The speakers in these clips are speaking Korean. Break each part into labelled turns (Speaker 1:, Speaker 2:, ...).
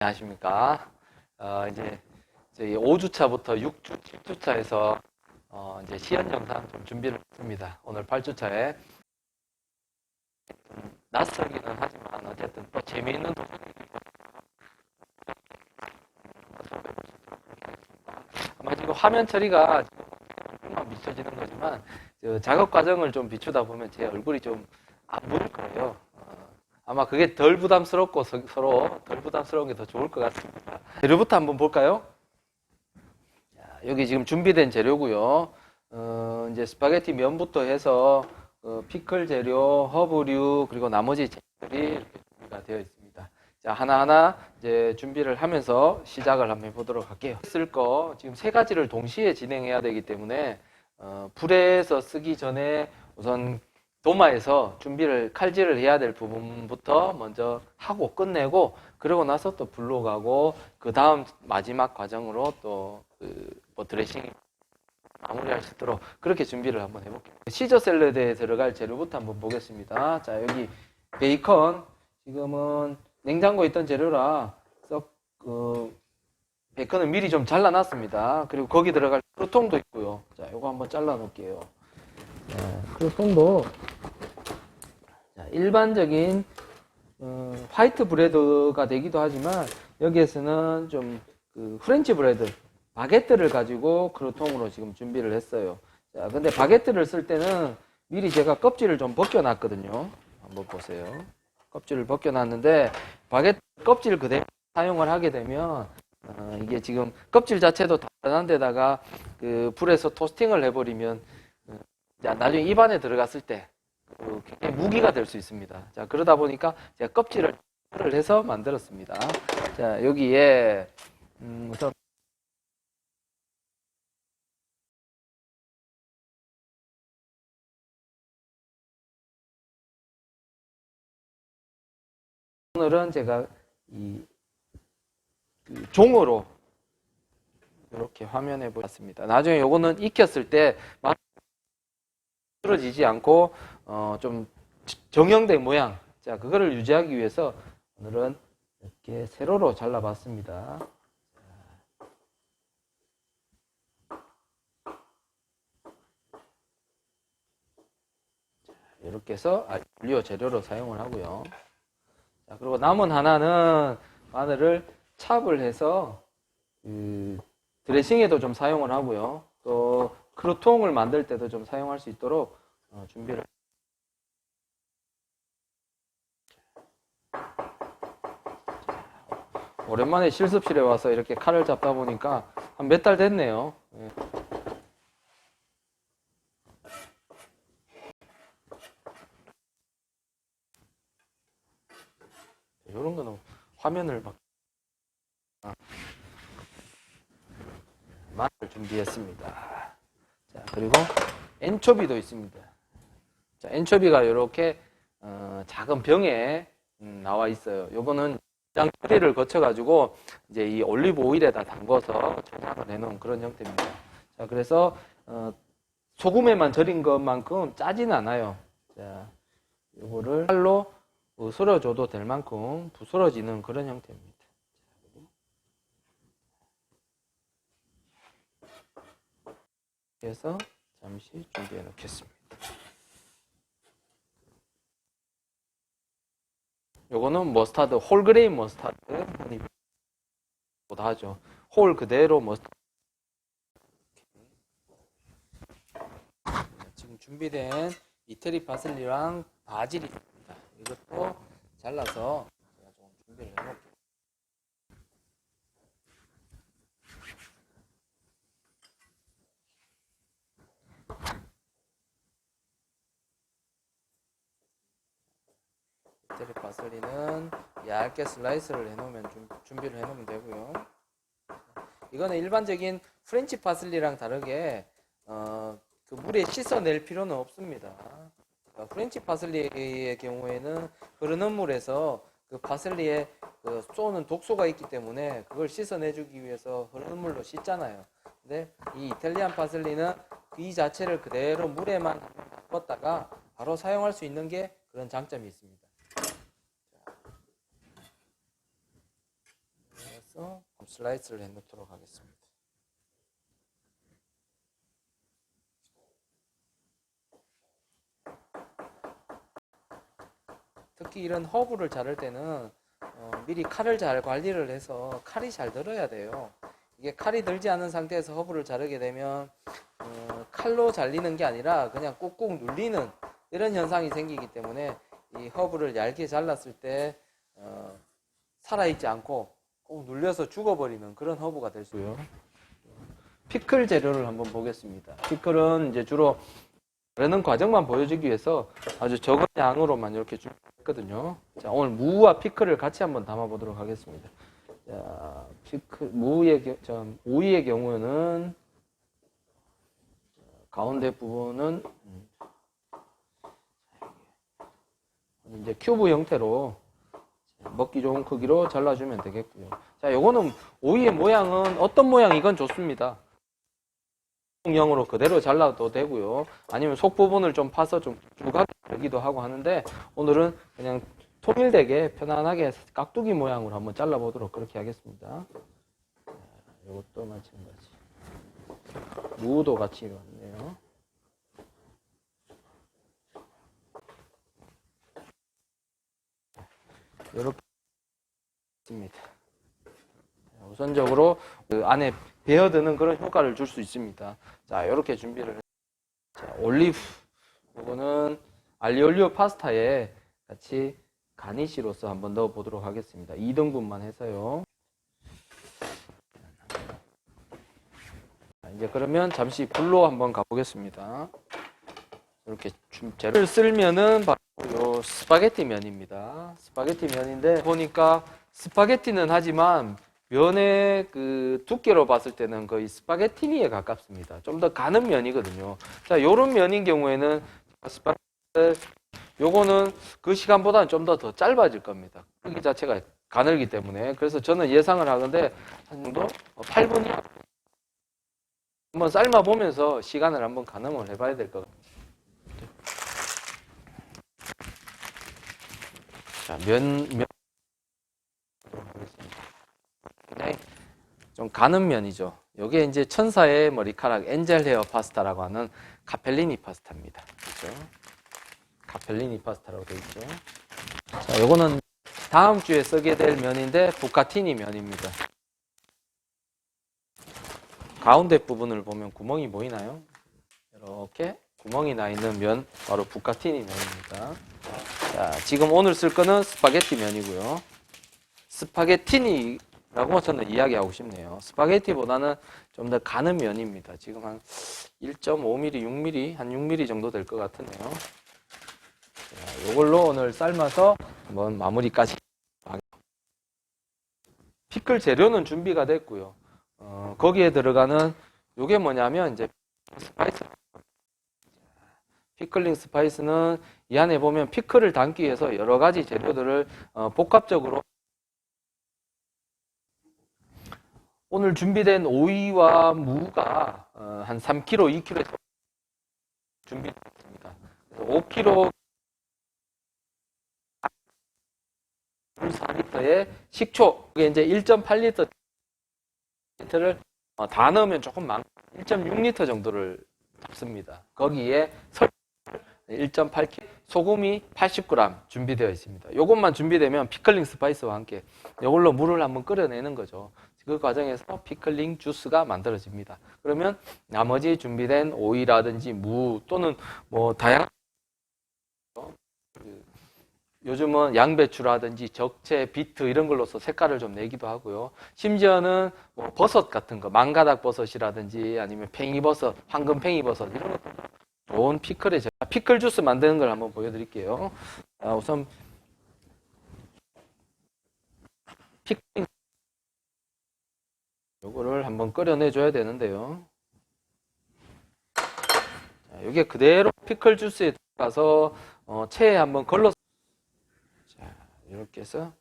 Speaker 1: 안녕하십니까. 이제 저희 5주차부터 6주, 7주차에서 이제 시연 영상 좀 준비를 했습니다. 오늘 8주차에 낯설기는 하지만 어쨌든 또 재미있는 도전이기도 아마 지금 화면 처리가 조금만 비춰지는 거지만 작업 과정을 좀 비추다 보면 제 얼굴이 좀 안 보일 거예요. 아마 그게 덜 부담스럽고 서로 덜 부담스러운 게 더 좋을 것 같습니다. 재료부터 한번 볼까요? 여기 지금 준비된 재료고요. 이제 스파게티 면부터 해서 피클 재료, 허브류 그리고 나머지 재료들이 이렇게 준비가 되어 있습니다. 자, 하나하나 이제 준비를 하면서 시작을 한번 해보도록 할게요. 쓸 거 지금 세 가지를 동시에 진행해야 되기 때문에 불에서 쓰기 전에 우선 도마에서 칼질을 해야 될 부분부터 먼저 하고 끝내고 그러고 나서 또 불로 가고 그 다음 마지막 과정으로 또 드레싱 마무리할 수 있도록 그렇게 준비를 한번 해볼게요. 시저 샐러드에 들어갈 재료부터 한번 보겠습니다. 자, 여기 베이컨 지금은 냉장고에 있던 재료라 베이컨을 미리 좀 잘라놨습니다. 그리고 거기 들어갈 크루통도 있고요. 자, 이거 한번 잘라 놓을게요. 크루통도 일반적인 화이트 브레드가 되기도 하지만 여기에서는 좀 프렌치 브레드 바게트를 가지고 크루통으로 지금 준비를 했어요. 자, 근데 바게트를 쓸 때는 미리 제가 껍질을 좀 벗겨놨거든요. 한번 보세요. 껍질을 벗겨놨는데 바게트 껍질 그대로 사용을 하게 되면 이게 지금 껍질 자체도 단단한 데다가 불에서 토스팅을 해버리면 나중에 입안에 들어갔을 때 굉장히 무기가 될 수 있습니다. 자, 그러다 보니까 제가 껍질을 해서 만들었습니다. 자, 여기에 우선 오늘은 제가 이 종으로 이렇게 화면에 보였습니다. 나중에 요거는 익혔을 때 떨어지지 않고 좀 정형된 모양, 자, 그거를 유지하기 위해서 오늘은 이렇게 세로로 잘라봤습니다. 이렇게 해서 알리오 재료로 사용을 하고요. 자, 그리고 남은 하나는 마늘을 찹을 해서 드레싱에도 좀 사용을 하고요. 또 크루통을 만들 때도 좀 사용할 수 있도록 준비를. 오랜만에 실습실에 와서 이렇게 칼을 잡다 보니까 한 몇 달 됐네요. 예. 이런 거는 화면을 마늘 준비했습니다. 자, 그리고 엔초비도 있습니다. 자, 엔초비가 이렇게 작은 병에 나와 있어요. 요거는 장 처리를 거쳐가지고 이제 이 올리브 오일에다 담궈서 저장을 해놓은 그런 형태입니다. 자, 그래서 소금에만 절인 것만큼 짜진 않아요. 자, 요거를 칼로 부스러져도 될 만큼 부스러지는 그런 형태입니다. 그래서 잠시 준비해 놓겠습니다. 요거는 머스타드, 홀그레인 머스타드 보다 하죠. 홀 그대로 머스타드. 지금 준비된 이태리 파슬리랑 바질이 있습니다. 이것도 잘라서 제가 좀 준비를 해놓을게요. 이태리 파슬리는 얇게 슬라이스를 해놓으면 준비를 해놓으면 되고요. 이거는 일반적인 프렌치 파슬리랑 다르게 그 물에 씻어낼 필요는 없습니다. 그러니까 프렌치 파슬리의 경우에는 흐르는 물에서 그 파슬리에 쏘는 독소가 있기 때문에 그걸 씻어내주기 위해서 흐르는 물로 씻잖아요. 근데 이 이탈리안 파슬리는 이 자체를 그대로 물에만 바꿨다가 바로 사용할 수 있는 게 그런 장점이 있습니다. 슬라이스를 해 놓도록 하겠습니다. 특히 이런 허브를 자를 때는 미리 칼을 잘 관리를 해서 칼이 잘 들어야 돼요. 이게 칼이 들지 않은 상태에서 허브를 자르게 되면 칼로 잘리는 게 아니라 그냥 꾹꾹 눌리는 이런 현상이 생기기 때문에 이 허브를 얇게 잘랐을 때 살아있지 않고 꼭 눌려서 죽어버리는 그런 허브가 될 수 있고요. 피클 재료를 한번 보겠습니다. 피클은 이제 주로 자르는 과정만 보여주기 위해서 아주 적은 양으로만 이렇게 준비했거든요. 자, 오늘 무와 피클을 같이 한번 담아보도록 하겠습니다. 자, 피클, 오이의 경우는 가운데 부분은 이제 큐브 형태로 먹기 좋은 크기로 잘라주면 되겠고요. 자, 요거는 오이의 모양은 어떤 모양이건 좋습니다. 형으로 그대로 잘라도 되고요. 아니면 속 부분을 좀 파서 좀 두껍게 되기도 하고 하는데 오늘은 그냥 통일되게 편안하게 깍두기 모양으로 한번 잘라보도록 그렇게 하겠습니다. 이것도 마찬가지. 무도 같이 왔네요. 이렇게 있습니다. 우선적으로 그 안에 배어드는 그런 효과를 줄 수 있습니다. 자, 이렇게 준비를. 자, 올리브. 이거는 알리올리오 파스타에 같이 가니쉬로서 한번 넣어 보도록 하겠습니다. 2등분만 해서요. 자, 이제 그러면 잠시 불로 한번 가보겠습니다. 이렇게 재료를 쓸면은 바로 요 스파게티 면입니다. 스파게티 면인데 보니까 스파게티는 하지만 면의 그 두께로 봤을 때는 거의 스파게티니에 가깝습니다. 좀 더 가는 면이거든요. 자, 요런 면인 경우에는 요거는 그 시간보다는 좀 더 짧아질 겁니다. 크기 자체가 가늘기 때문에. 그래서 저는 예상을 하는데 한 정도 8분이요. 한번 삶아 보면서 시간을 한번 가늠을 해봐야 될 것 같아요. 자, 면 굉장히 좀 가는 면이죠. 이게 이제 천사의 머리카락 엔젤 헤어 파스타라고 하는 카펠리니 파스타입니다. 그렇죠? 카펠리니 파스타라고 되어 있죠. 자, 요거는 다음 주에 쓰게 될 면인데 부카티니 면입니다. 가운데 부분을 보면 구멍이 보이나요? 이렇게 구멍이 나 있는 면, 바로 부카티니 면입니다. 자, 지금 오늘 쓸 거는 스파게티 면이고요. 스파게티니라고 저는 이야기하고 싶네요. 스파게티보다는 좀 더 가는 면입니다. 지금 한 1.5mm, 6mm, 한 6mm 정도 될 것 같으네요. 자, 이걸로 오늘 삶아서 한번 마무리까지. 피클 재료는 준비가 됐고요. 거기에 들어가는 요게 뭐냐면 이제 스파이스. 피클링 스파이스는 이 안에 보면 피클을 담기 위해서 여러 가지 재료들을 복합적으로 오늘 준비된 오이와 무가 한 3kg, 2kg 준비됐습니다. 5kg 물 4리터에 식초, 이게 이제 1.8리터를 다 넣으면 조금 많고 1.6리터 정도를 잡습니다. 거기에 1.8kg, 소금이 80g 준비되어 있습니다. 이것만 준비되면 피클링 스파이스와 함께 이걸로 물을 한번 끓여내는 거죠. 그 과정에서 피클링 주스가 만들어집니다. 그러면 나머지 준비된 오이라든지 무 또는 뭐 다양한 요즘은 양배추라든지 적채, 비트 이런 걸로서 색깔을 좀 내기도 하고요. 심지어는 뭐 버섯 같은 거, 망가닥 버섯이라든지 아니면 팽이버섯, 황금 팽이버섯 이런 것도 좋은 피클에 제가 피클 주스 만드는 걸 한번 보여드릴게요. 우선 피클 요거를 한번 끓여내줘야 되는데요. 자, 이게 그대로 피클 주스에 들어가서 체에 한번 걸러서 자, 이렇게 해서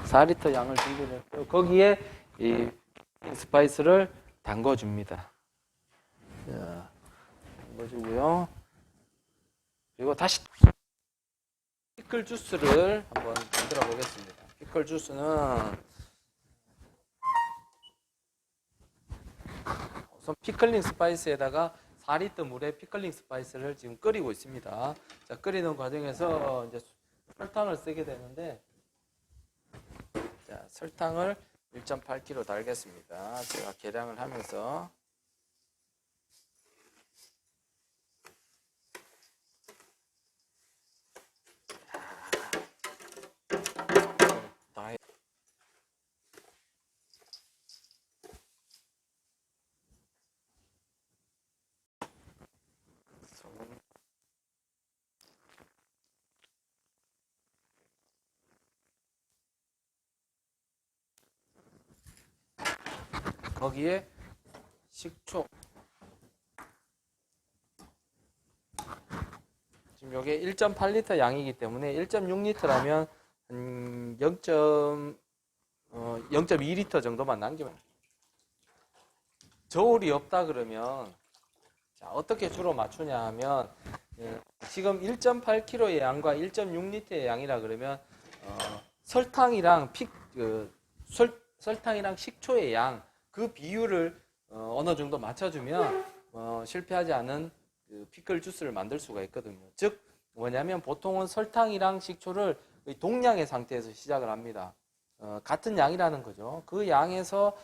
Speaker 1: 4리터 양을 준비했고요. 거기에 이 스파이스를 담궈줍니다. 자, 담궈주고요. 그리고 다시 피클 주스를 한번 만들어 보겠습니다. 피클 주스는 우선 피클링 스파이스에다가 4리터 물에 피클링 스파이스를 지금 끓이고 있습니다. 자, 끓이는 과정에서 이제 설탕을 쓰게 되는데, 자, 설탕을 1.8kg 달겠습니다. 제가 계량을 하면서 다 거기에 식초, 지금 이게 1.8리터 양이기 때문에 1.6리터라면 0.2리터 정도만 남기면 돼요. 저울이 없다 그러면, 자, 어떻게 주로 맞추냐 하면, 지금 1.8kg의 양과 1.6리터의 양이라 그러면 설탕이랑 설탕이랑 식초의 양, 그 비율을 어느 정도 맞춰주면 실패하지 않은 그 피클 주스를 만들 수가 있거든요. 즉 뭐냐면 보통은 설탕이랑 식초를 동량의 상태에서 시작을 합니다. 같은 양이라는 거죠. 그 양에서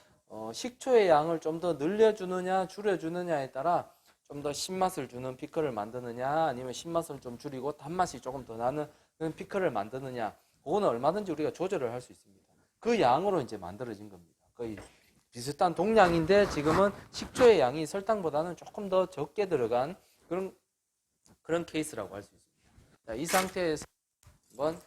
Speaker 1: 식초의 양을 좀 더 늘려주느냐 줄여주느냐에 따라 좀 더 신맛을 주는 피클을 만드느냐, 아니면 신맛을 좀 줄이고 단맛이 조금 더 나는 그런 피클을 만드느냐, 그거는 얼마든지 우리가 조절을 할 수 있습니다. 그 양으로 이제 만들어진 겁니다. 거의 비슷한 동량인데 지금은 식초의 양이 설탕보다는 조금 더 적게 들어간 그런 케이스라고 할 수 있습니다. 자, 이 상태에서 한번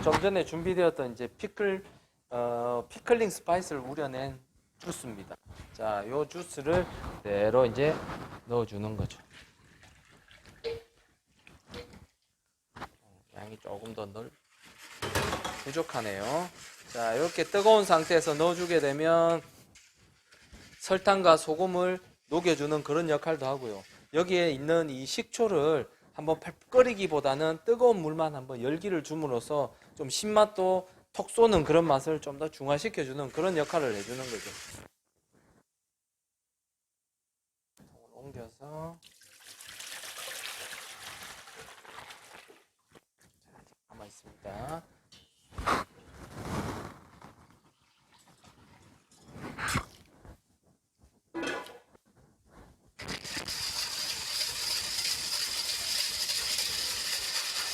Speaker 1: 좀 전에 준비되었던 이제 피클링 스파이스를 우려낸 주스입니다. 자, 요 주스를 그대로 이제 넣어주는 거죠. 양이 조금 더 부족하네요. 자, 이렇게 뜨거운 상태에서 넣어주게 되면 설탕과 소금을 녹여주는 그런 역할도 하고요. 여기에 있는 이 식초를 한번 끓이기보다는 뜨거운 물만 한번 열기를 줌으로써 좀 신맛도 톡 쏘는 그런 맛을 좀 더 중화시켜주는 그런 역할을 해주는 거죠. 옮겨서 가만히 있습니다.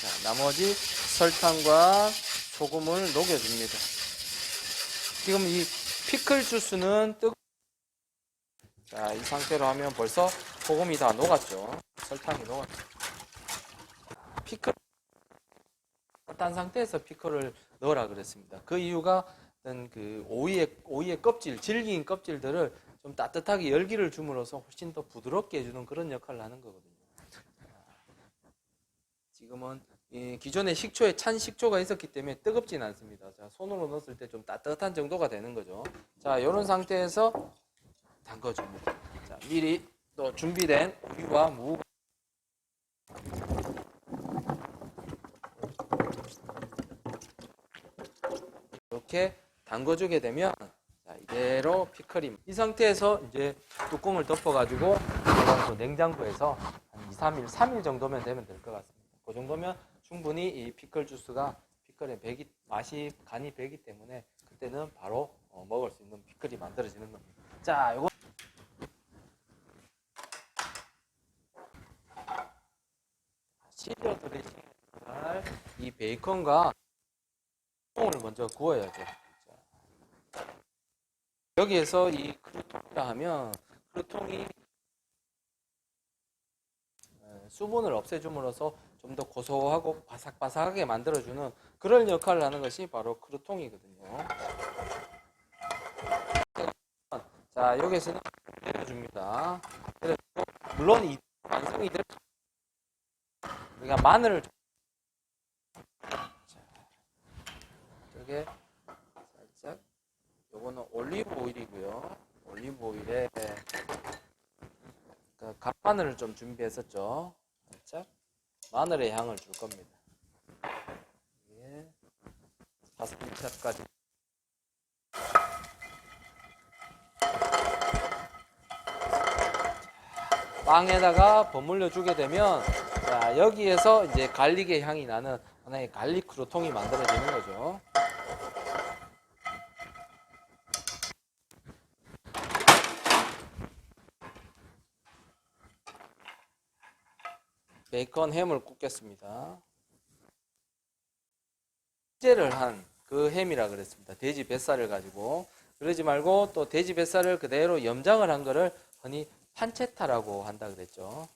Speaker 1: 자, 나머지 설탕과 소금을 녹여줍니다. 지금 이 피클 주스는 자, 이 상태로 하면 벌써 소금이 다 녹았죠. 설탕이 녹았죠. 피클 딴 상태에서 피클을 넣으라 그랬습니다. 그 이유가 그 오이의 껍질, 질긴 껍질들을 좀 따뜻하게 열기를 줌으로써 훨씬 더 부드럽게 해주는 그런 역할을 하는 거거든요. 지금은 기존에 식초에 찬 식초가 있었기 때문에 뜨겁진 않습니다. 자, 손으로 넣었을 때 좀 따뜻한 정도가 되는 거죠. 자, 이런 상태에서 담궈줍니다. 자, 미리 또 준비된 우유와 무 이렇게 담궈주게 되면, 자, 이대로 피클이 이 상태에서 이제 뚜껑을 덮어가지고 냉장고에서 한 2, 3일, 3일 정도면 되면 될 것 같습니다. 그 정도면 충분히 이 피클 주스가 피클의 간이 배기 때문에 그때는 바로 먹을 수 있는 피클이 만들어지는 겁니다. 자, 요거 시리얼 드레싱 이 베이컨과 콩을 먼저 구워야죠. 자, 여기에서 이 크루통이라 하면 크루통이 수분을 없애줌으로써 좀 더 고소하고 바삭바삭하게 만들어주는 그런 역할을 하는 것이 바로 크루통이거든요. 자, 여기에서는 내려줍니다. 내려주고, 물론 이 완성이 될 우리가 마늘을 이게 살짝, 요거는 올리브 오일이고요. 올리브 오일에 간마늘을 좀 준비했었죠. 살짝 마늘의 향을 줄 겁니다. 예. 파스타까지. 빵에다가 버물려 주게 되면, 자, 여기에서 이제 갈릭의 향이 나는 하나의 갈릭 크루통이 만들어지는 거죠. 베이컨 햄을 굽겠습니다. 수제를 한 그 햄이라 그랬습니다. 돼지 뱃살을 가지고. 그러지 말고 또 돼지 뱃살을 그대로 염장을 한 거를 흔히 판체타라고 한다 그랬죠.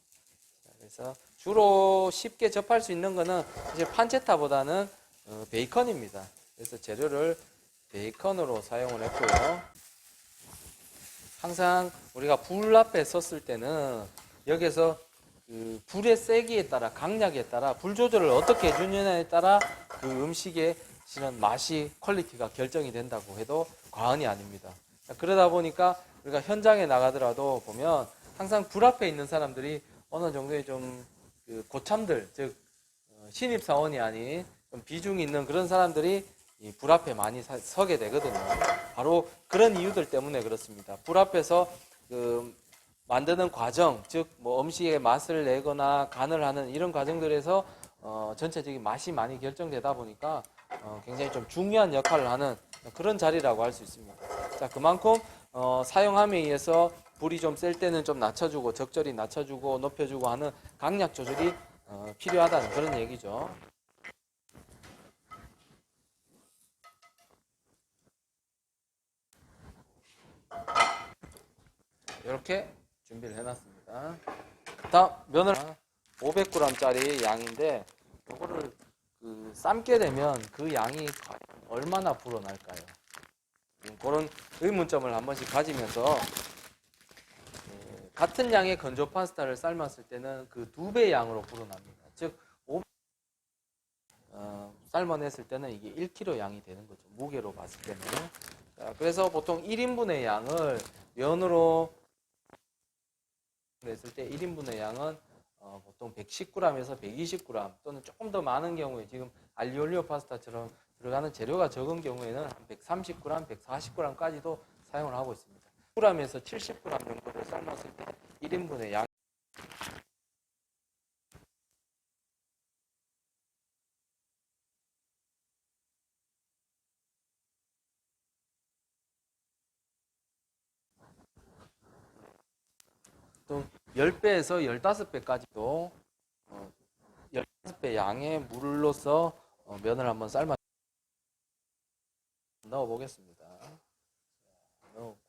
Speaker 1: 그래서 주로 쉽게 접할 수 있는 거는 사실 판체타보다는 베이컨입니다. 그래서 재료를 베이컨으로 사용을 했고요. 항상 우리가 불 앞에 섰을 때는 여기서 그 불의 세기에 따라, 강약에 따라, 불 조절을 어떻게 해주느냐에 따라 그 음식의 실은 맛이, 퀄리티가 결정이 된다고 해도 과언이 아닙니다. 그러다 보니까 우리가 현장에 나가더라도 보면 항상 불 앞에 있는 사람들이 어느 정도의 좀 그 고참들, 즉 신입사원이 아닌 좀 비중이 있는 그런 사람들이 이 불 앞에 많이 서게 되거든요. 바로 그런 이유들 때문에 그렇습니다. 불 앞에서 그 만드는 과정, 즉 뭐 음식의 맛을 내거나 간을 하는 이런 과정들에서 전체적인 맛이 많이 결정되다 보니까 굉장히 좀 중요한 역할을 하는 그런 자리라고 할 수 있습니다. 자, 그만큼 사용함에 의해서 불이 좀 셀 때는 좀 낮춰주고 적절히 낮춰주고 높여주고 하는 강약 조절이 필요하다는 그런 얘기죠. 이렇게 준비를 해놨습니다. 다음 면을 500g짜리 양인데 이거를 그 삶게 되면 그 양이 얼마나 불어날까요? 그런 의문점을 한 번씩 가지면서 같은 양의 건조 파스타를 삶았을 때는 그 2배 양으로 불어납니다. 즉 삶아냈을 때는 이게 1kg 양이 되는 거죠. 무게로 봤을 때는. 자, 그래서 보통 1인분의 양을 면으로 했을 때 1인분의 양은 보통 110g에서 120g 또는 조금 더 많은 경우에 지금 알리올리오 파스타처럼 들어가는 재료가 적은 경우에는 한 130g, 140g까지도 사용을 하고 있습니다. 10g에서 70g 정도를 삶았을 때 1인분의 양 또 10배에서 15배까지도 15배 양의 물로서 면을 한번 삶아 넣어 보겠습니다. 넣었고요.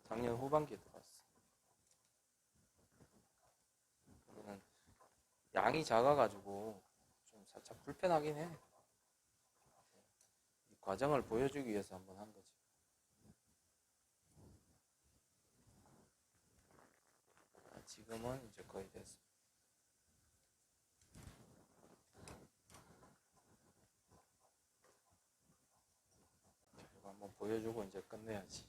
Speaker 1: 작년 후반기에 들어왔어. 양이 작아가지고 좀 살짝 불편하긴 해. 이 과정을 보여주기 위해서 한번 한 거지. 지금은 이제 거의 됐어. 이거 한번 보여주고 이제 끝내야지.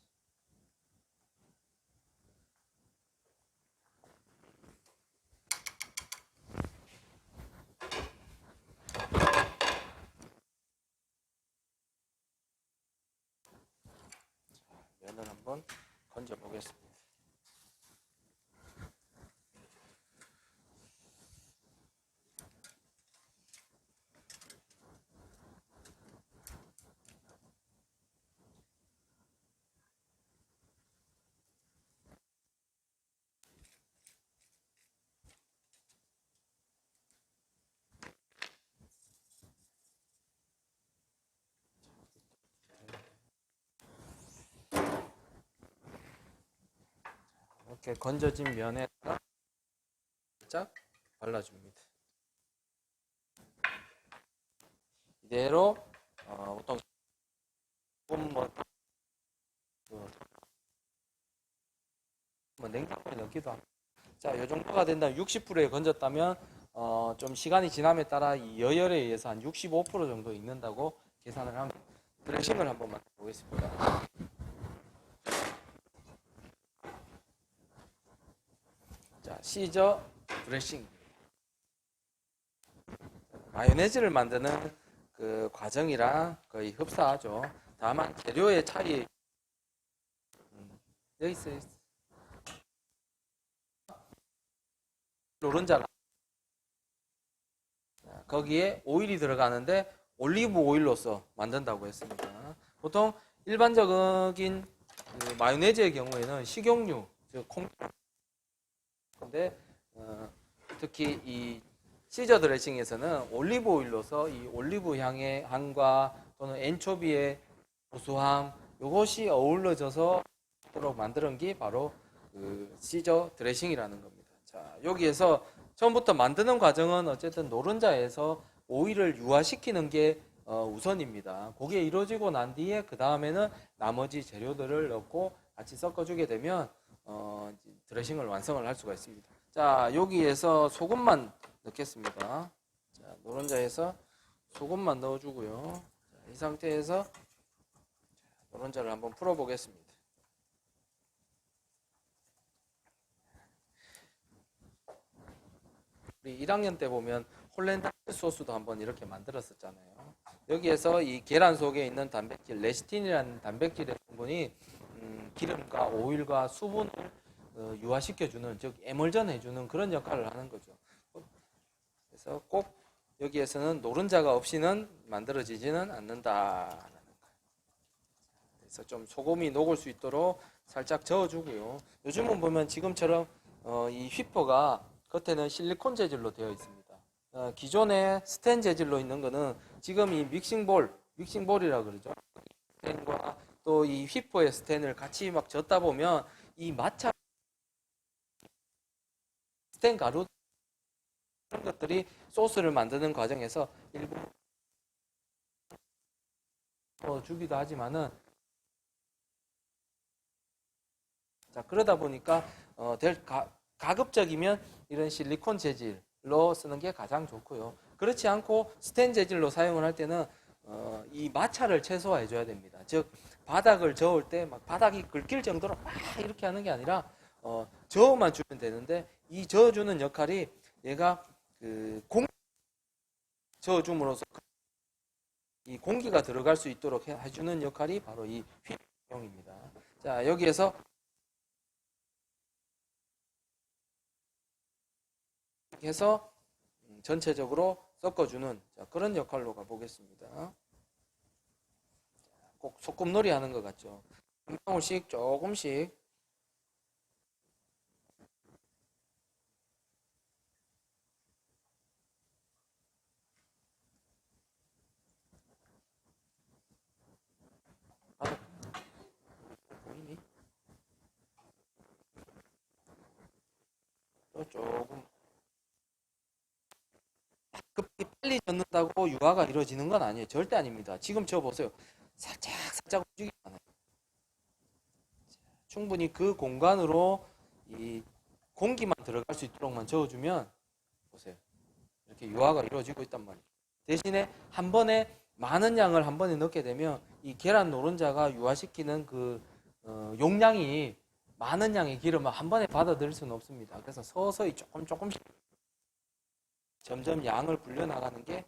Speaker 1: 면을 한번 건져 보겠습니다. 이렇게 건져진 면에다가 살짝 발라줍니다. 이대로 보통 뭐 냉장고에 넣기도 하고. 자, 이 정도가 된다면 60%에 건졌다면 좀 시간이 지남에 따라 이 여열에 의해서 한 65% 정도 익는다고 계산을 하면 드레싱을 한번 만들어 보겠습니다. 자, 시저 드레싱. 마요네즈를 만드는 그 과정이랑 거의 흡사하죠. 다만 재료의 차이. 여기 있어요. 노른자가 거기에 오일이 들어가는데 올리브 오일로서 만든다고 했습니다. 보통 일반적인 그 마요네즈의 경우에는 식용유, 즉 콩. 근데 특히 이 시저 드레싱에서는 올리브 오일로서 이 올리브 향의 향과 또는 엔초비의 고소함, 이것이 어우러져서 만드는 게 바로 그 시저 드레싱이라는 겁니다. 자, 여기에서 처음부터 만드는 과정은 어쨌든 노른자에서 오일을 유화시키는 게 우선입니다. 그게 이루어지고 난 뒤에 그 다음에는 나머지 재료들을 넣고 같이 섞어주게 되면 드레싱을 완성을 할 수가 있습니다. 자, 여기에서 소금만 넣겠습니다. 자, 노른자에서 소금만 넣어주고요. 자, 이 상태에서 노른자를 한번 풀어보겠습니다. 우리 1학년 때 보면 홀랜드 소스도 한번 이렇게 만들었었잖아요. 여기에서 이 계란 속에 있는 단백질, 레시틴이라는 단백질의 성분이 기름과 오일과 수분을 유화시켜주는, 즉 에멀전 해주는 그런 역할을 하는 거죠. 그래서 꼭 여기에서는 노른자가 없이는 만들어지지는 않는다라는 거예요. 그래서 좀 소금이 녹을 수 있도록 살짝 저어주고요. 요즘은 보면 지금처럼 이 휘퍼가 겉에는 실리콘 재질로 되어 있습니다. 기존에 스텐 재질로 있는 거는 지금 이 믹싱볼이라 그러죠. 스텐과 또 이 휘퍼의 스텐을 같이 막 젓다 보면 이 마차 스텐 가루 그런 것들이 소스를 만드는 과정에서 일부 주기도 하지만은 자, 그러다 보니까 가급적이면 이런 실리콘 재질로 쓰는 게 가장 좋고요. 그렇지 않고 스텐 재질로 사용을 할 때는 이 마찰을 최소화해 줘야 됩니다. 즉 바닥을 저을 때 막 바닥이 긁힐 정도로 막 이렇게 하는 게 아니라 저어만 주면 되는데 이 저어주는 역할이 얘가 그 저어줌으로써 이 공기가 들어갈 수 있도록 해주는 역할이 바로 이 휘용입니다. 자, 여기에서 해서 전체적으로 섞어주는 그런 역할로 가보겠습니다. 꼭 소꿉놀이 하는 것 같죠. 한 방울씩 조금씩 보이니? 또 조금 급히 빨리 젓는다고 유화가 이루어지는 건 아니에요. 절대 아닙니다. 지금 저 보세요. 살짝 움직이지 않아요. 충분히 그 공간으로 이 공기만 들어갈 수 있도록만 저어주면 보세요. 이렇게 유화가 이루어지고 있단 말이에요. 대신에 한 번에 많은 양을 한 번에 넣게 되면 이 계란 노른자가 유화시키는 그 용량이 많은 양의 기름을 한 번에 받아들일 수는 없습니다. 그래서 서서히 조금씩 점점 양을 불려나가는 게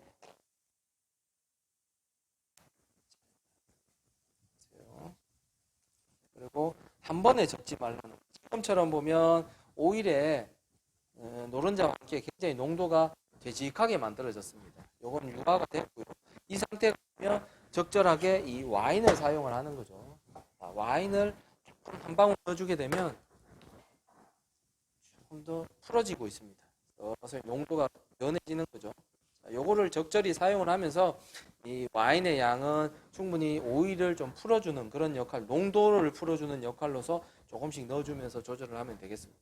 Speaker 1: 그리고 한 번에 적지 말라는 지금처럼 보면 오일에 노른자와 함께 굉장히 농도가 되직하게 만들어졌습니다. 이건 유화가 됐고요. 이 상태가 되면 적절하게 이 와인을 사용을 하는 거죠. 와인을 조금 한 방울 넣어주게 되면 조금 더 풀어지고 있습니다. 그래서 농도가 연해지는 거죠. 요거를 적절히 사용을 하면서 이 와인의 양은 충분히 오일을 좀 풀어주는 그런 역할, 농도를 풀어주는 역할로서 조금씩 넣어주면서 조절을 하면 되겠습니다.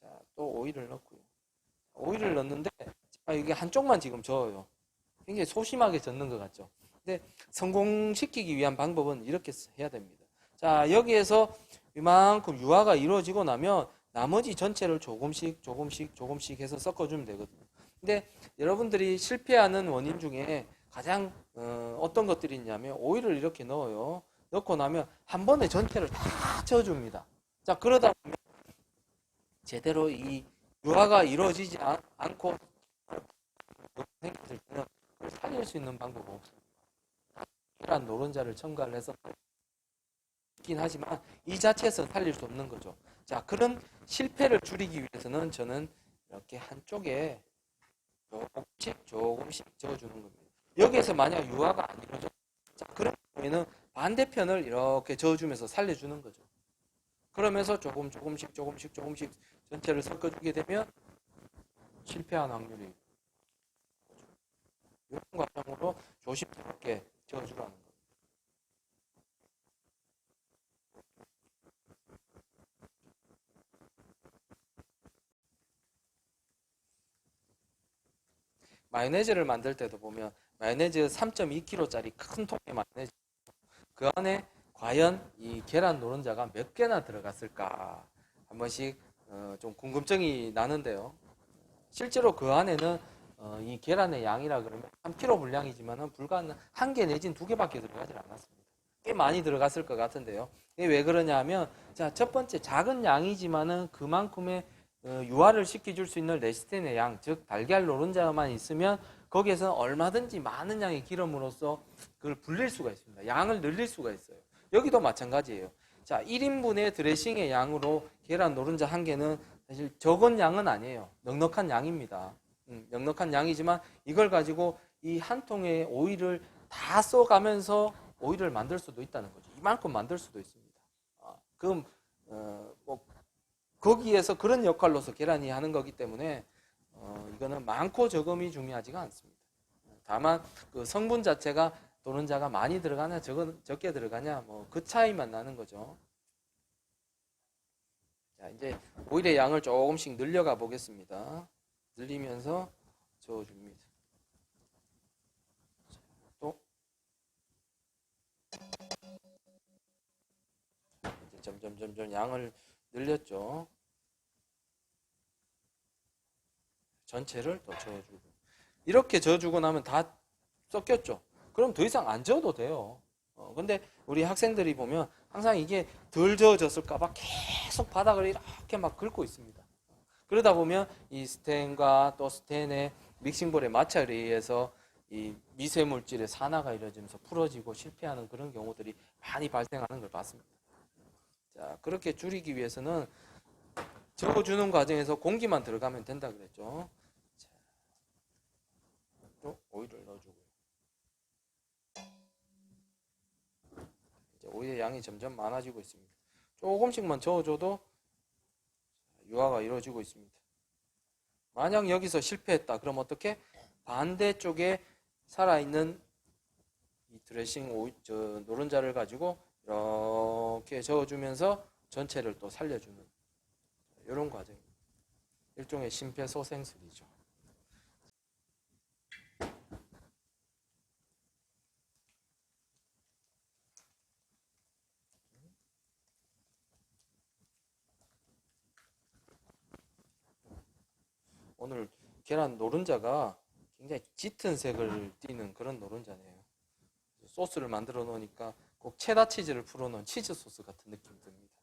Speaker 1: 자, 또 오일을 넣고요. 오일을 넣는데 이게 한쪽만 지금 저어요. 굉장히 소심하게 젓는 것 같죠. 근데 성공시키기 위한 방법은 이렇게 해야 됩니다. 자, 여기에서 이만큼 유화가 이루어지고 나면 나머지 전체를 조금씩 해서 섞어주면 되거든요. 근데 여러분들이 실패하는 원인 중에 가장 어떤 것들이 있냐면 오일을 이렇게 넣어요. 넣고 나면 한 번에 전체를 다 저어줍니다. 자, 그러다 보면 제대로 이 유화가 이루어지지 않고 생겼을 때는 그걸 살릴 수 있는 방법은 없습니다. 계란 노른자를 첨가를 해서 있긴 하지만 이 자체에서 살릴 수 없는 거죠. 자, 그런 실패를 줄이기 위해서는 저는 이렇게 한쪽에 조금씩 저어주는 겁니다. 여기에서 만약 유화가 안 이루어져, 자, 그런 경우에는 반대편을 이렇게 저어주면서 살려주는 거죠. 그러면서 조금씩 전체를 섞어주게 되면 실패한 확률이 이런 과정으로 조심스럽게 저어주라는 거예요. 마요네즈를 만들 때도 보면 마요네즈 3.2kg짜리 큰 통의 마요네즈 그 안에 과연 이 계란 노른자가 몇 개나 들어갔을까 한 번씩 좀 궁금증이 나는데요. 실제로 그 안에는 이 계란의 양이라 그러면 3kg 분량이지만은 불과 한 개 내지는 두 개밖에 들어가지 않았습니다. 꽤 많이 들어갔을 것 같은데요. 이게 왜 그러냐 하면 자, 첫 번째 작은 양이지만은 그만큼의 유화를 시켜줄 수 있는 레시틴의 양, 즉 달걀 노른자만 있으면 거기에서는 얼마든지 많은 양의 기름으로써 그걸 불릴 수가 있습니다. 양을 늘릴 수가 있어요. 여기도 마찬가지예요. 자, 1인분의 드레싱의 양으로 계란 노른자 한 개는 사실 적은 양은 아니에요. 넉넉한 양입니다. 넉넉한 양이지만 이걸 가지고 이 한 통의 오일을 다 써가면서 오일을 만들 수도 있다는 거죠. 이만큼 만들 수도 있습니다. 그럼 뭐 거기에서 그런 역할로서 계란이 하는 거기 때문에 이거는 많고 적음이 중요하지가 않습니다. 다만 그 성분 자체가 노른자가 많이 들어가냐 적게 들어가냐 뭐 그 차이만 나는 거죠. 자, 이제 오일의 양을 조금씩 늘려가 보겠습니다. 늘리면서 저어줍니다. 또 이제 점점 양을 늘렸죠. 전체를 더 저어주고 이렇게 저어주고 나면 다 섞였죠. 그럼 더 이상 안 저어도 돼요. 근데 우리 학생들이 보면 항상 이게 덜 저어졌을까봐 계속 바닥을 이렇게 막 긁고 있습니다. 그러다 보면 이 스텐과 또 스텐의 믹싱볼의 마찰에 의해서 이 미세물질의 산화가 이루어지면서 풀어지고 실패하는 그런 경우들이 많이 발생하는 걸 봤습니다. 자, 그렇게 줄이기 위해서는 저어주는 과정에서 공기만 들어가면 된다 그랬죠. 자, 또 오일을 넣어주고요. 이제 오일의 양이 점점 많아지고 있습니다. 조금씩만 저어줘도 유화가 이루어지고 있습니다. 만약 여기서 실패했다. 그럼 어떻게? 반대쪽에 살아있는 이 드레싱 노른자를 가지고 이렇게 저어주면서 전체를 또 살려주는 이런 과정입니다. 일종의 심폐소생술이죠. 오늘 계란 노른자가 굉장히 짙은 색을 띠는 그런 노른자네요. 소스를 만들어 놓으니까 꼭 체다 치즈를 풀어 놓은 치즈 소스 같은 느낌이 듭니다.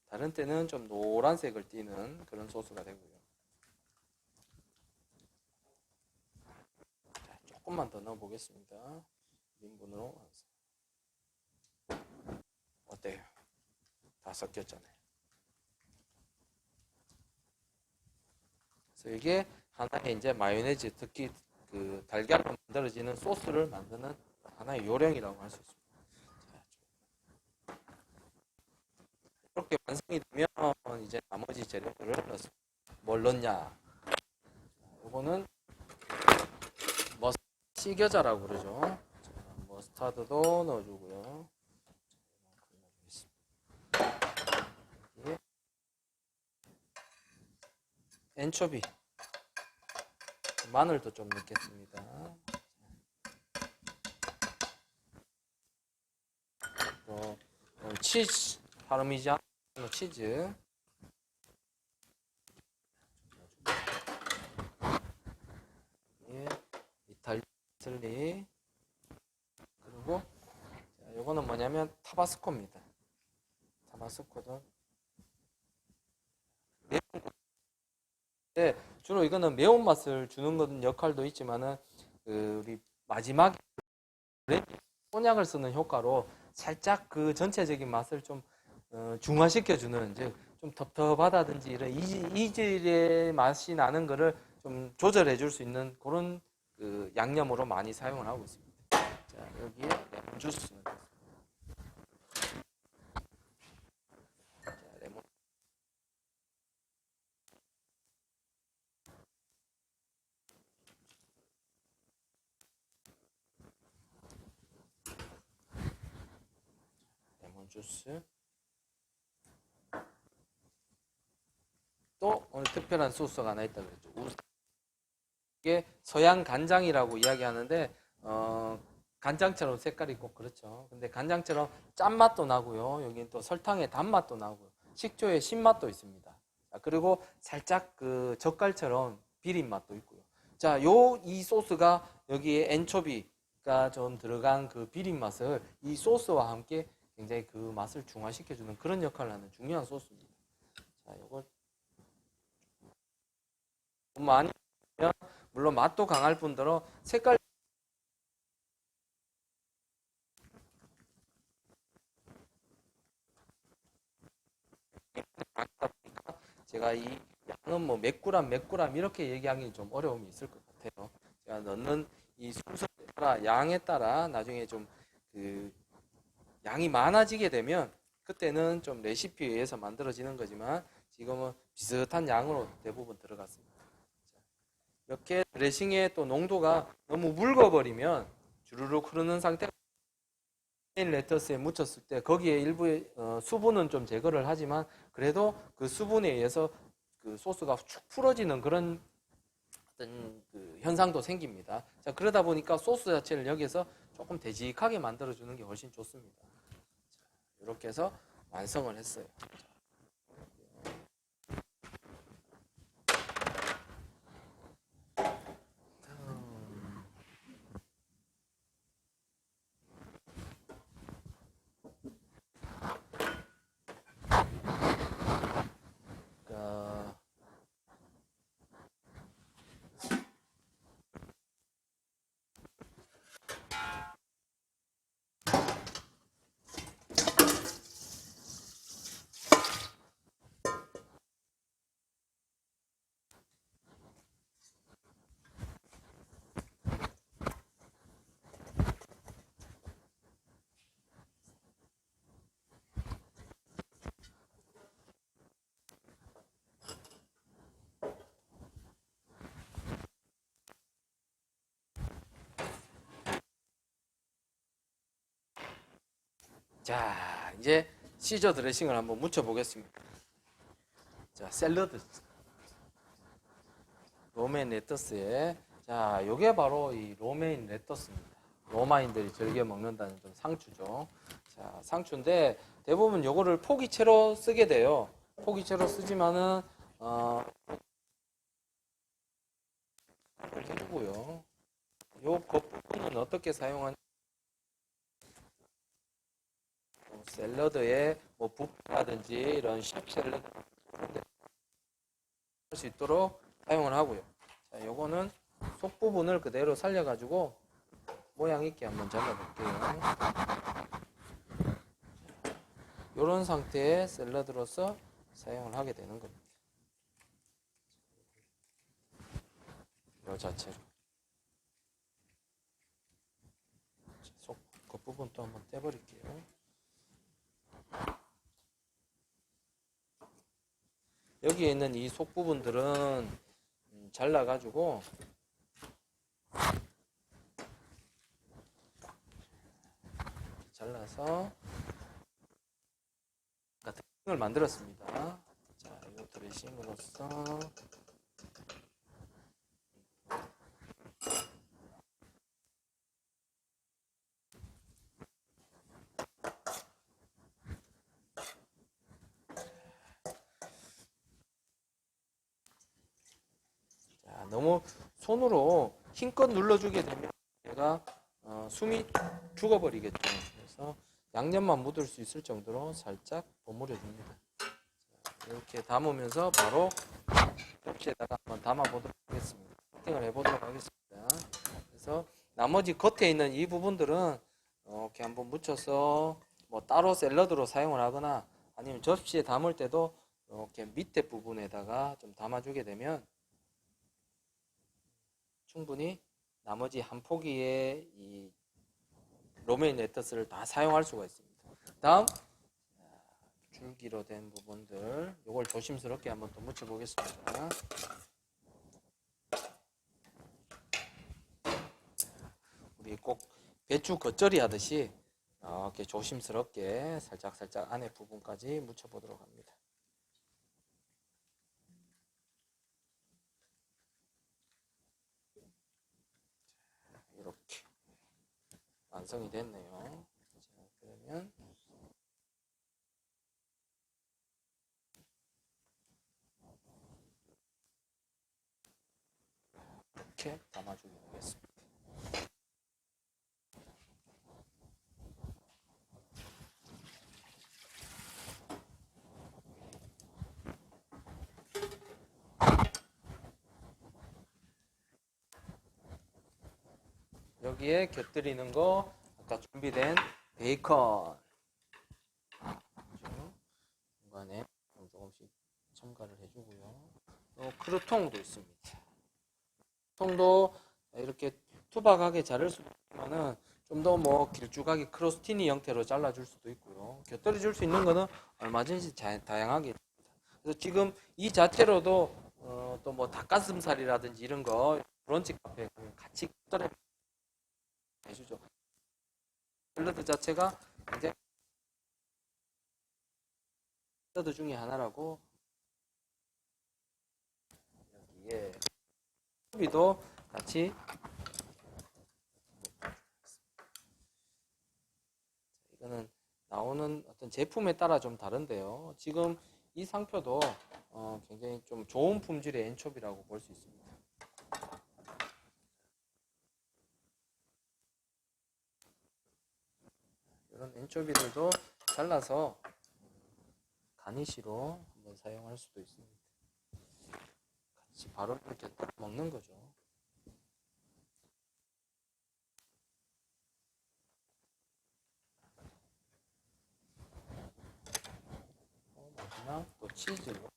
Speaker 1: 다른 때는 좀 노란색을 띠는 그런 소스가 되고요. 자, 조금만 더 넣어 보겠습니다. 1인분으로 어때요? 다 섞였잖아요. 그래서 이게 하나의 이제 마요네즈, 특히 그 달걀로 만들어지는 소스를 만드는 하나의 요령이라고 할 수 있습니다. 이렇게 완성이 되면 이제 나머지 재료들을 넣습니다. 뭘 넣냐? 이거는 시겨자라고 그러죠. 머스타드도 넣어주고요. 엔초비, 마늘도 좀 넣겠습니다. 또 치즈, 파르미지아노 치즈, 예, 이탈리아 슬리, 그리고 요거는 뭐냐면 타바스코입니다. 타바스코도 네, 주로 이거는 매운맛을 주는 건 역할도 있지만은 우리 마지막에 곤약을 쓰는 효과로 살짝 그 전체적인 맛을 좀 중화시켜주는, 이제 좀 텁텁하다든지 이런 이질의 맛이 나는 거를 좀 조절해 줄 수 있는 그런 그 양념으로 많이 사용을 하고 있습니다. 자, 여기에 레몬 주스 넣겠습니다. 자, 레몬 주스. 또 오늘 특별한 소스가 하나 있다고 그랬죠. 이게 서양 간장이라고 이야기하는데 간장처럼 색깔이 꼭 그렇죠. 근데 간장처럼 짠맛도 나고요. 여기는 또 설탕의 단맛도 나고요. 식초의 신맛도 있습니다. 자, 그리고 살짝 그 젓갈처럼 비린 맛도 있고요. 자, 이 소스가 여기에 엔초비가 좀 들어간 그 비린 맛을 이 소스와 함께 굉장히 그 맛을 중화시켜주는 그런 역할을 하는 중요한 소스입니다. 자, 요걸 많이 하면 물론 맛도 강할 뿐더러 색깔 제가 이 양은 뭐 몇 그램 이렇게 얘기하기 좀 어려움이 있을 것 같아요. 제가 넣는 이 순서에 따라 양에 따라 나중에 좀 그 양이 많아지게 되면 그때는 좀 레시피에 의해서 만들어지는 거지만 지금은 비슷한 양으로 대부분 들어갔습니다. 이렇게 드레싱의 또 농도가 너무 묽어버리면 주르륵 흐르는 상태가 레터스에 묻혔을 때 거기에 일부의 수분은 좀 제거를 하지만 그래도 그 수분에 의해서 그 소스가 축 풀어지는 그런 어떤 그 현상도 생깁니다. 자, 그러다 보니까 소스 자체를 여기서 조금 되직하게 만들어주는 게 훨씬 좋습니다. 이렇게 해서 완성을 했어요. 어, 자, 이제 시저 드레싱을 한번 묻혀 보겠습니다. 자, 샐러드 로메인 레터스에, 자, 요게 바로 이 로메인 레터스입니다. 로마인들이 즐겨 먹는다는 좀 상추죠. 자, 상추인데 대부분 요거를 포기채로 쓰게 돼요. 포기채로 쓰지만은 해주고요. 요 겉부분은 어떻게 사용하냐? 샐러드에 뭐 붓라든지 이런 샵 샐러드 할 수 있도록 사용을 하고요. 자, 요거는 속 부분을 그대로 살려가지고 모양 있게 한번 잘라볼게요. 이런 상태의 샐러드로서 사용을 하게 되는 겁니다. 이 자체로. 속 겉부분 또 한번 떼버릴게요. 여기에 있는 이 속 부분들은 잘라가지고 잘라서 드레싱을 만들었습니다. 자, 이 드레싱으로서 너무 손으로 힘껏 눌러주게 되면 얘가 숨이 죽어버리겠죠. 그래서 양념만 묻을 수 있을 정도로 살짝 버무려 줍니다. 이렇게 담으면서 바로 접시에다가 한번 담아보도록 하겠습니다. 세팅을 해보도록 하겠습니다. 그래서 나머지 겉에 있는 이 부분들은 이렇게 한번 묻혀서 뭐 따로 샐러드로 사용을 하거나 아니면 접시에 담을 때도 이렇게 밑에 부분에다가 좀 담아주게 되면 충분히 나머지 한 포기의 이 로메인 레터스를 다 사용할 수가 있습니다. 다음 줄기로 된 부분들 이걸 조심스럽게 한번 더 묻혀 보겠습니다. 우리 꼭 배추 겉절이 하듯이 이렇게 조심스럽게 살짝 안에 부분까지 묻혀 보도록 합니다. 이렇게 완성이 됐네요. 자, 그러면 이렇게 담아주도록 하겠습니다. 여기에 곁들이는 거 아까 준비된 베이컨 중간에 조금씩 첨가를 해주고요. 크루통도 있습니다. 통도 이렇게 투박하게 자를 수도 있지만은 좀 더 뭐 길쭉하게 크로스티니 형태로 잘라줄 수도 있고요. 곁들여 줄 수 있는 거는 얼마든지 다양하게 있습니다. 그래서 지금 이 자체로도 또 뭐 닭가슴살이라든지 이런 거 브런치 카페에 같이 곁들여 해주죠. 샐러드 자체가 굉장히 샐러드 중에 하나라고 여기에 소비도 같이 이거는 나오는 어떤 제품에 따라 좀 다른데요. 지금 이 상표도 굉장히 좀 좋은 품질의 엔초비라고 볼 수 있습니다. 이런 엔초비들도 잘라서 가니쉬로 한번 사용할 수도 있습니다. 같이 바로 이렇게 딱 먹는 거죠. 마지막 또 치즈로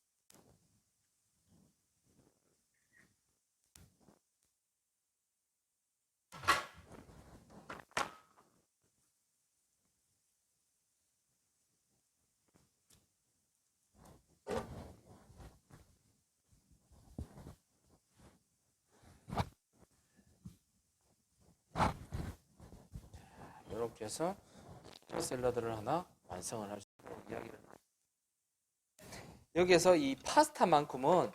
Speaker 1: 이렇게 해서 샐러드를 하나 완성을 할 수 있는 이야기를 여기에서 이 파스타만큼은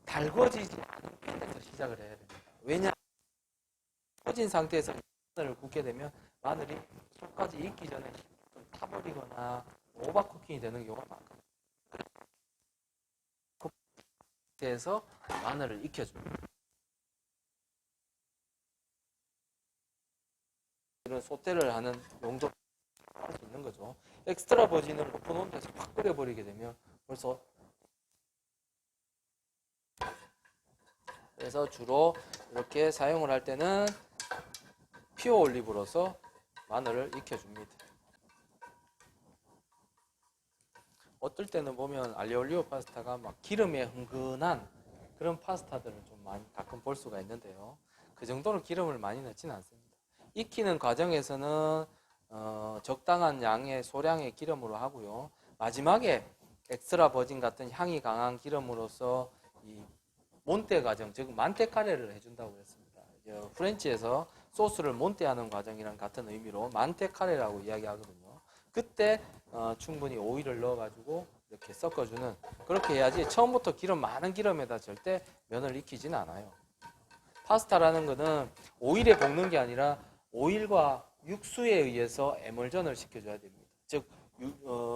Speaker 1: 달궈지지 않은 팬에서 시작을 해야 됩니다. 왜냐 꺼진 상태에서 마늘을 굽게 되면 마늘이 속까지 익기 전에 좀 타버리거나 오버쿠킹이 되는 경우가 많거든요. 그 상태에서 마늘을 익혀줍니다. 이런 소테를 하는 용도 할 수 있는 거죠. 엑스트라 버진을 높은 온도에서 확 끓여버리게 되면 벌써 그래서 주로 이렇게 사용을 할 때는 피오 올리브로서 마늘을 익혀줍니다. 어떨 때는 보면 알리올리오 파스타가 막 기름에 흥건한 그런 파스타들을 좀 많이 가끔 볼 수가 있는데요. 그 정도로 기름을 많이 넣지는 않습니다. 익히는 과정에서는 적당한 양의 소량의 기름으로 하고요. 마지막에 엑스트라 버진 같은 향이 강한 기름으로서 이 몬테 과정, 즉 만테카레를 해준다고 했습니다. 프렌치에서 소스를 몬테하는 과정이랑 같은 의미로 만테카레라고 이야기하거든요. 그때 충분히 오일을 넣어가지고 이렇게 섞어주는 그렇게 해야지 처음부터 많은 기름에다 절대 면을 익히지는 않아요. 파스타라는 것은 오일에 볶는 게 아니라 오일과 육수에 의해서 에멀전을 시켜줘야 됩니다. 즉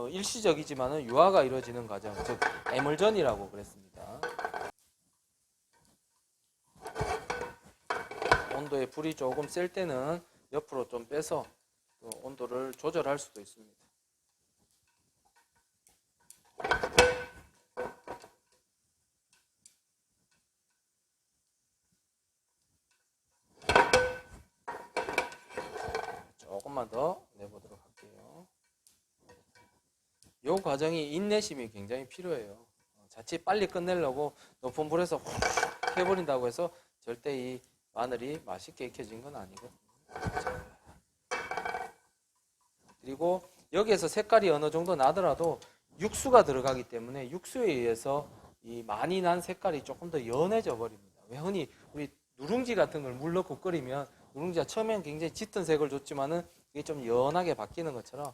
Speaker 1: 일시적이지만 유화가 이루어지는 과정, 즉 에멀전이라고 그랬습니다. 온도에 불이 조금 셀 때는 옆으로 좀 빼서 또 온도를 조절할 수도 있습니다. 조금만 더 내보도록 할게요. 이 과정이 인내심이 굉장히 필요해요. 자칫 빨리 끝내려고 높은 불에서 훅 해버린다고 해서 절대 이 마늘이 맛있게 익혀진 건 아니거든요. 그리고 여기에서 색깔이 어느 정도 나더라도 육수가 들어가기 때문에 육수에 의해서 이 많이 난 색깔이 조금 더 연해져 버립니다. 왜 흔히 우리 누룽지 같은 걸 물 넣고 끓이면 누룽지가 처음엔 굉장히 짙은 색을 줬지만은 이게 좀 연하게 바뀌는 것처럼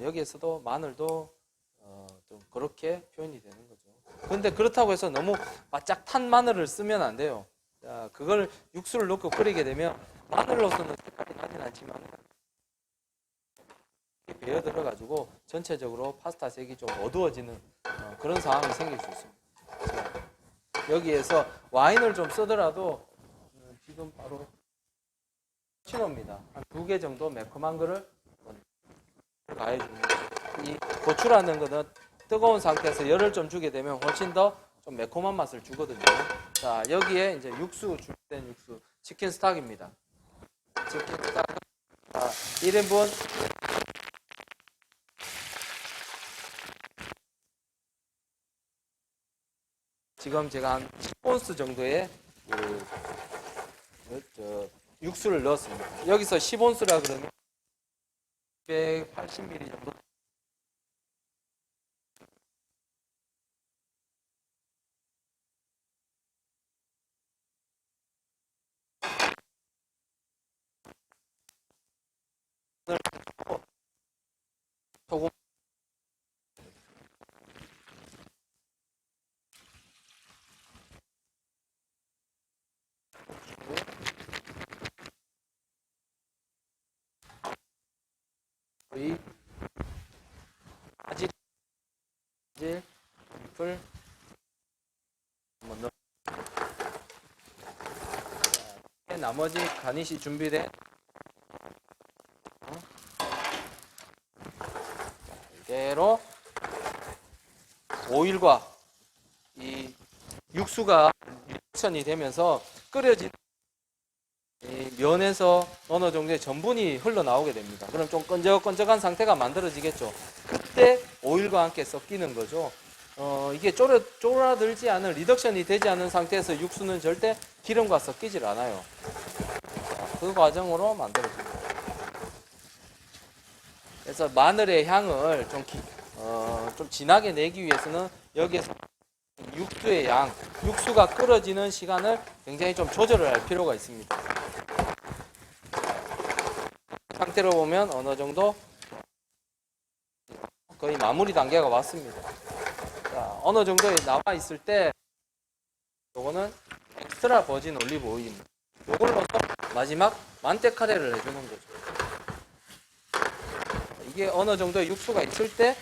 Speaker 1: 여기에서도 마늘도 좀 그렇게 표현이 되는 거죠. 그런데 그렇다고 해서 너무 바짝 탄 마늘을 쓰면 안 돼요. 자, 그걸 육수를 넣고 끓이게 되면 마늘로서는 색깔이 나진 않지만 배어들어 가지고 전체적으로 파스타 색이 좀 어두워지는 그런 상황이 생길 수 있습니다. 여기에서 와인을 좀 쓰더라도 지금 바로 신호입니다. 한 2개 정도 매콤한 거를 가해줍니다. 이 고추라는 거는 뜨거운 상태에서 열을 좀 주게 되면 훨씬 더 좀 매콤한 맛을 주거든요. 자, 여기에 이제 육수, 준비된 육수, 치킨 스탁입니다. 치킨 스탁 1인분 지금 제가 한 10온스 정도의 육수를 넣었습니다. 여기서 10온스라 그러면 180ml 정도. 소금 거의 바질 잎을 한번 넣어. 나머지 가니시 준비된 이대로 오일과 이 육수가 미션이 되면서 끓여진 이 면에서 어느 정도의 전분이 흘러나오게 됩니다. 그럼 좀 끈적끈적한 상태가 만들어지겠죠. 그때 오일과 함께 섞이는 거죠. 이게 쫄아들지 않은 리덕션이 되지 않은 상태에서 육수는 절대 기름과 섞이질 않아요. 그 과정으로 만들어집니다. 그래서 마늘의 향을 좀 진하게 내기 위해서는 여기에서 육수의 양, 육수가 끓어지는 시간을 굉장히 좀 조절을 할 필요가 있습니다. 상태로 보면 어느 정도 거의 마무리 단계가 왔습니다. 자, 어느 정도에 나와 있을 때 요거는 엑스트라 버진 올리브 오일입니다. 요걸 넣어서 마지막 만테카레를 해주는 거죠. 이게 어느 정도의 육수가 있을 때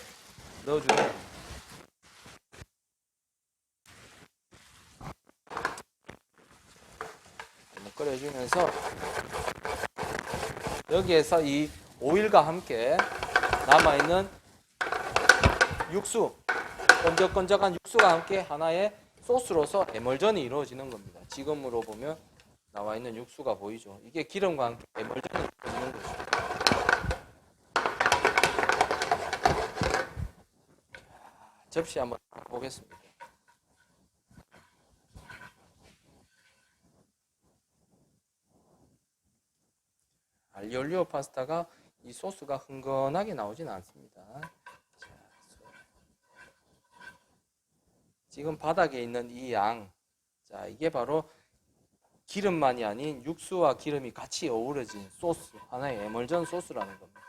Speaker 1: 넣어주는 겁니다. 끓여주면서 여기에서 이 오일과 함께 남아있는 육수, 끈적끈적한 육수가 함께 하나의 소스로서 에멀전이 이루어지는 겁니다. 지금으로 보면 나와 있는 육수가 보이죠. 이게 기름과 함께 에멀전이 이루어지는 거죠. 접시 한번 보겠습니다. 알리올리오 파스타가 이 소스가 흥건하게 나오진 않습니다. 자, 지금 바닥에 있는 이 양, 자, 이게 바로 기름만이 아닌 육수와 기름이 같이 어우러진 소스, 하나의 에멀전 소스라는 겁니다.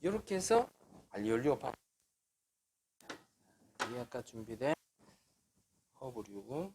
Speaker 1: 이렇게 해서 알리올리오 파스타, 아까 준비된 허브류고